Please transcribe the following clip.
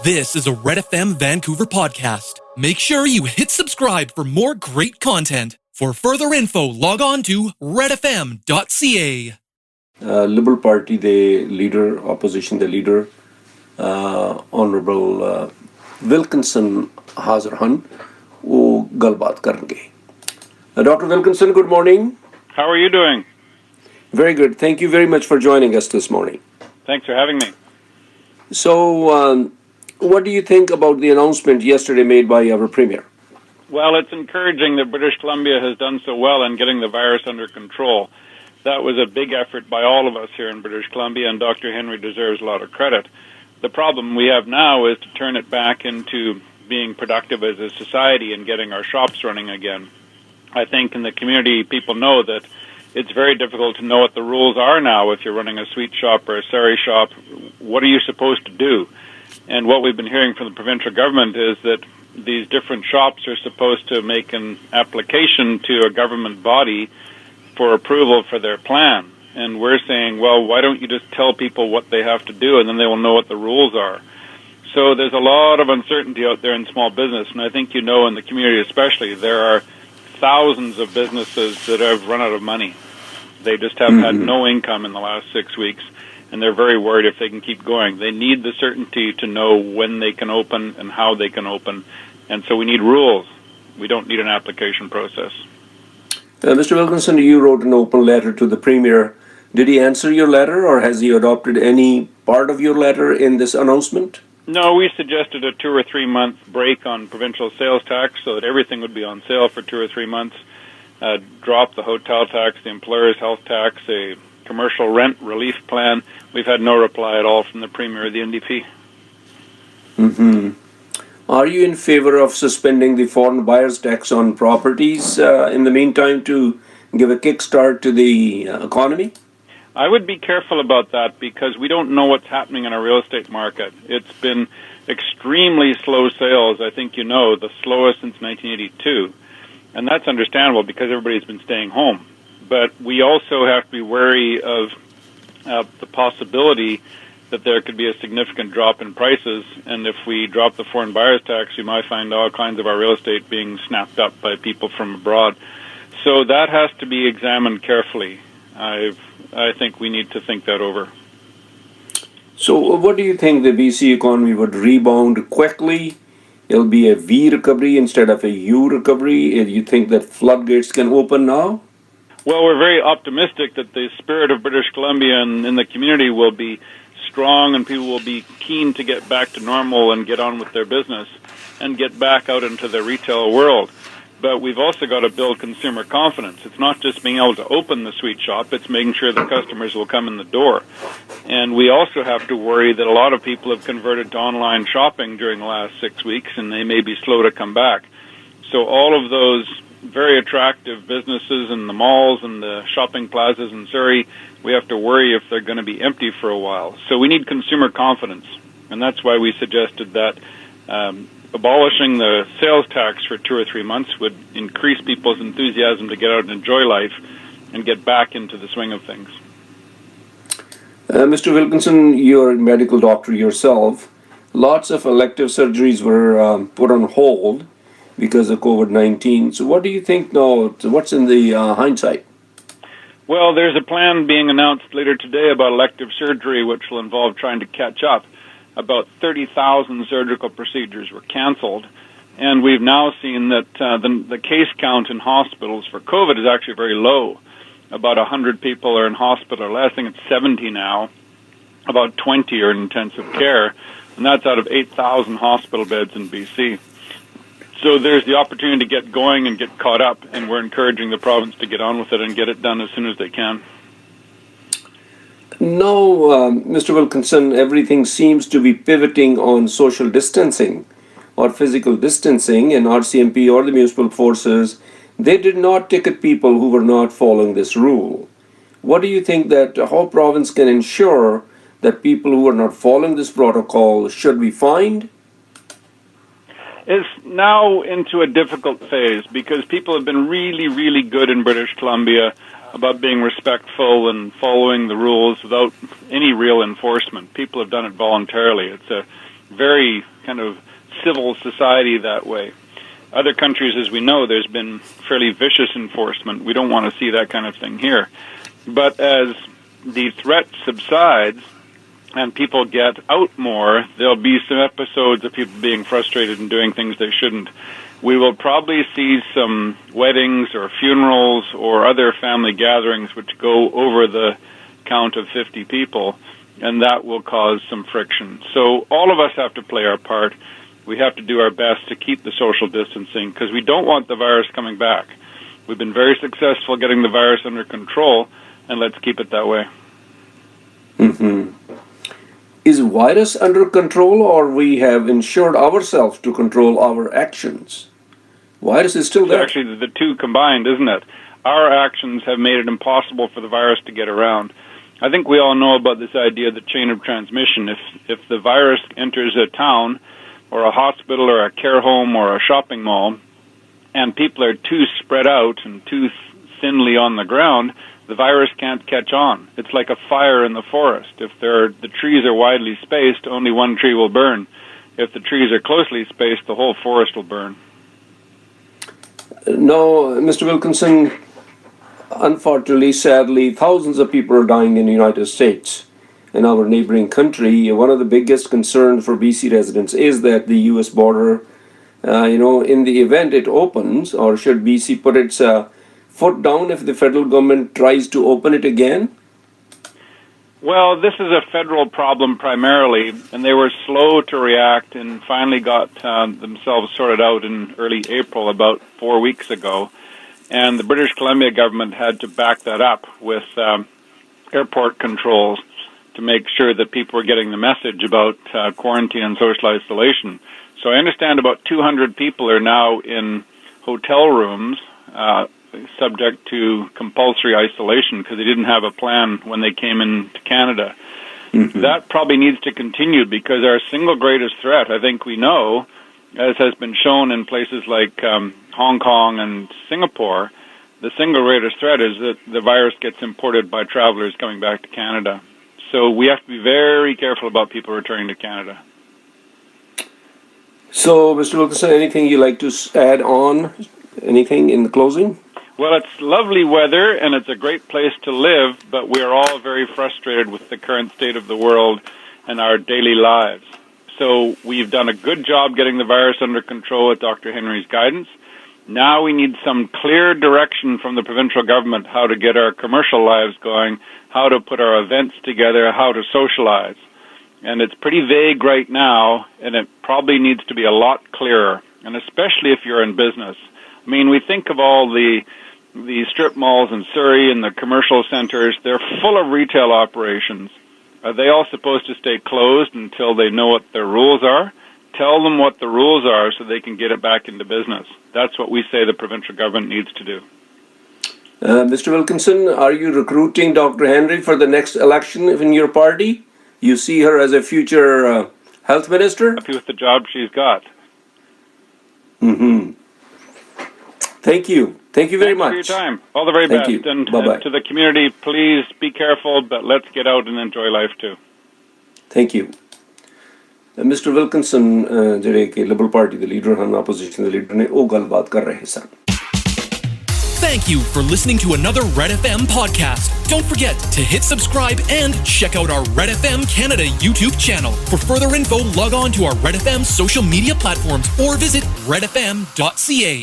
This is a Red FM Vancouver podcast. Make sure you hit subscribe for more great content. For further info, log on to redfm.ca. Liberal Party the leader, opposition the leader, Honourable Wilkinson ਹਾਜ਼ਰ ਹਨ ਉਹ ਗੱਲਬਾਤ ਕਰਨਗੇ. Dr. Wilkinson, good morning. How are you doing? Very good. Thank you very much for joining us this morning. Thanks for having me. So, what do you think about the announcement yesterday made by our Premier? Well, it's encouraging that British Columbia has done so well in getting the virus under control. That was a big effort by all of us here in British Columbia, and Dr. Henry deserves a lot of credit. The problem we have now is to turn it back into being productive as a society and getting our shops running again. I think in the community, people know that it's very difficult to know what the rules are now. If you're running a sweet shop or a sari shop, what are you supposed to do? And what we've been hearing from the provincial government is that these different shops are supposed to make an application to a government body for approval for their plan. And we're saying, well, why don't you just tell people what they have to do, and then they will know what the rules are. So there's a lot of uncertainty out there in small business, and I think you know in the community especially, there are thousands of businesses that have run out of money. They just have had no income in the last 6 weeks, and they're very worried if they can keep going. They need the certainty to know when they can open and how they can open, and so we need rules. We don't need an application process. Mr. Wilkinson, you wrote an open letter to the Premier. Did he answer your letter, or has he adopted any part of your letter in this announcement? No, we suggested a 2 or 3 month break on provincial sales tax so that everything would be on sale for 2 or 3 months. Drop the hotel tax, the employer's health tax, a commercial rent relief plan. We've had no reply at all from the Premier or the NDP. Are you in favor of suspending the foreign buyers tax on properties in the meantime to give a kickstart to the economy? I would be careful about that because we don't know what's happening in our real estate market. It's been extremely slow sales. I think you know, the slowest since 1982. And that's understandable because everybody's been staying home. But we also have to be wary of the possibility that there could be a significant drop in prices. And if we drop the foreign buyers tax, we might find all kinds of our real estate being snapped up by people from abroad. So that has to be examined carefully. I think we need to think that over. So what do you think the BC economy would rebound quickly? It'll be a V recovery instead of a U recovery. You think that floodgates can open now? Well, we're very optimistic that the spirit of British Columbia and in the community will be strong and people will be keen to get back to normal and get on with their business and get back out into the retail world. But we've also got to build consumer confidence. It's not just being able to open the sweet shop, it's making sure the customers will come in the door. And we also have to worry that a lot of people have converted to online shopping during the last 6 weeks, and they may be slow to come back. So all of those very attractive businesses in the malls and the shopping plazas in Surrey, we have to worry if they're going to be empty for a while. So we need consumer confidence, and that's why we suggested that abolishing the sales tax for 2 or 3 months would increase people's enthusiasm to get out and enjoy life and get back into the swing of things. Mr. Wilkinson, you're a medical doctor yourself. Lots of elective surgeries were put on hold because of COVID-19. So what do you think now? What's in the hindsight? Well, there's a plan being announced later today about elective surgery, which will involve trying to catch up. About 30,000 surgical procedures were canceled, and we've now seen that the case count in hospitals for COVID is actually very low. About 100 people are in hospital or less. I think it's 70 now. About 20 are in intensive care, and that's out of 8,000 hospital beds in BC. So there's the opportunity to get going and get caught up, and we're encouraging the province to get on with it and get it done as soon as they can. No, Mr. Wilkinson, everything seems to be pivoting on social distancing or physical distancing, and RCMP or the municipal forces, they did not ticket people who were not following this rule. What do you think that how province can ensure that people who are not following this protocol should be fined? It's now into a difficult phase because people have been really, really good in British Columbia about being respectful and following the rules without any real enforcement. People have done it voluntarily. It's a very kind of civil society that way. Other countries, as we know, there's been fairly vicious enforcement. We don't want to see that kind of thing here. But as the threat subsides and people get out more, there'll be some episodes of people being frustrated and doing things they shouldn't. We will probably see some weddings or funerals or other family gatherings which go over the count of 50 people, and that will cause some friction. So all of us have to play our part. We have to do our best to keep the social distancing because we don't want the virus coming back. We've been very successful getting the virus under control, and let's keep it that way. Mm-hmm. Is virus under control, or we have ensured ourselves to control our actions? Virus is still there. It's actually the two combined, isn't it? Our actions have made it impossible for the virus to get around. I think we all know about this idea of the chain of transmission. If the virus enters a town or a hospital or a care home or a shopping mall and people are too spread out and too thinly on the ground, the virus can't catch on. It's like a fire in the forest. If the trees are widely spaced, only one tree will burn. If the trees are closely spaced, the whole forest will burn. No, Mr. Wilkinson, unfortunately, sadly, thousands of people are dying in the United States and our neighboring country. One of the biggest concerns for BC residents is that the U.S. border, in the event it opens, or should BC put its foot down if the federal government tries to open it again? Well, this is a federal problem primarily, and they were slow to react and finally got themselves sorted out in early April, about 4 weeks ago. And the British Columbia government had to back that up with airport controls to make sure that people were getting the message about quarantine and social isolation. So I understand about 200 people are now in hotel rooms subject to compulsory isolation because they didn't have a plan when they came into Canada. Mm-hmm. That probably needs to continue because our single greatest threat, I think we know, as has been shown in places like Hong Kong and Singapore, the single greatest threat is that the virus gets imported by travelers coming back to Canada. So we have to be very careful about people returning to Canada. So, Mr. Wilkinson, anything you'd like to add on? Anything in the closing? Well, it's lovely weather, and it's a great place to live, but we are all very frustrated with the current state of the world and our daily lives. So we've done a good job getting the virus under control with Dr. Henry's guidance. Now we need some clear direction from the provincial government how to get our commercial lives going, how to put our events together, how to socialize. And it's pretty vague right now, and it probably needs to be a lot clearer, and especially if you're in business. I mean, we think of all the strip malls in Surrey and the commercial centers. They're full of retail operations. Are they all supposed to stay closed until they know what their rules are? Tell them what the rules are so they can get it back into business. That's what we say the provincial government needs to do. Mr. Wilkinson, are you recruiting Dr. Henry for the next election in your party? You see her as a future health minister? Happy with the job she's got. Mm-hmm. Thank you. Thank you very much. Thanks for your time. All the very Thank best. You. And Bye-bye. To the community, please be careful, but let's get out and enjoy life too. Thank you. Mr. Wilkinson, ਜਿਹੜੇ ਕਿ Liberal Party ਦੇ leader ਹਨ, opposition ਦੇ leader ਨੇ, ਉਹ ਗੱਲਬਾਤ ਕਰ ਰਹੇ ਸਨ. Thank you for listening to another Red FM podcast. Don't forget to hit subscribe and check out our Red FM Canada YouTube channel. For further info, log on to our Red FM social media platforms or visit redfm.ca.